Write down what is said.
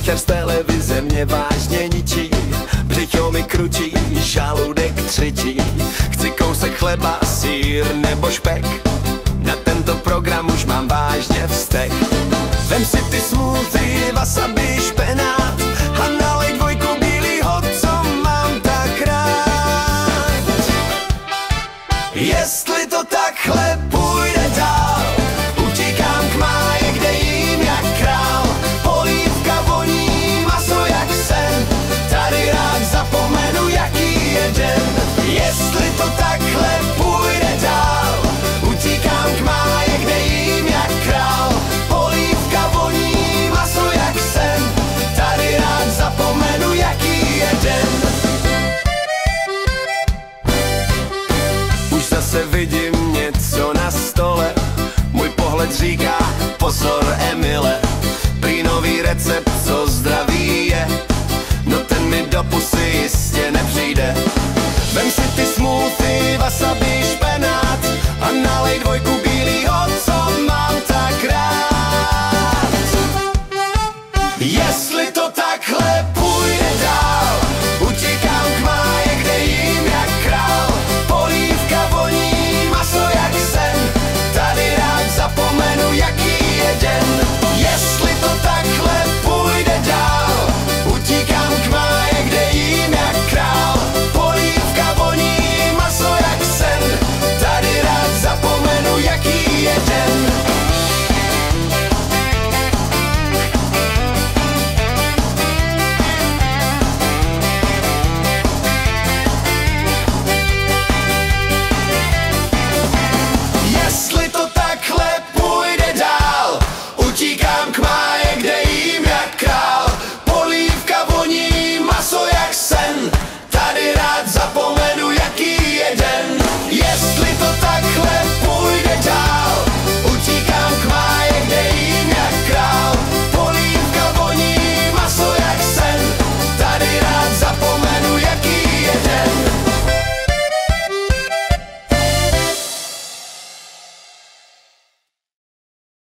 Kuchař z televize mě vážně ničí, břicho mi kručí, žaludek třití. Chci kousek chleba, sýr nebo špek, na tento program už mám vážně vztek. Vem si ty smoothie, wasabi, špenát a nalej dvojku bílýho, co mám tak rád. Jestli to takhle půjde dál, utíkám k máji, kde jím jak král. Polívka voní, maso jak sen, tady rád zapomenu, jaký je den. Jestli to takhle půjde dál, utíkám k máji, kde jím jak král. Polívka voní, maso jak sen, tady rád zapomenu, jaký je den. Už zase vidím něco na stole, můj pohled říká pozor,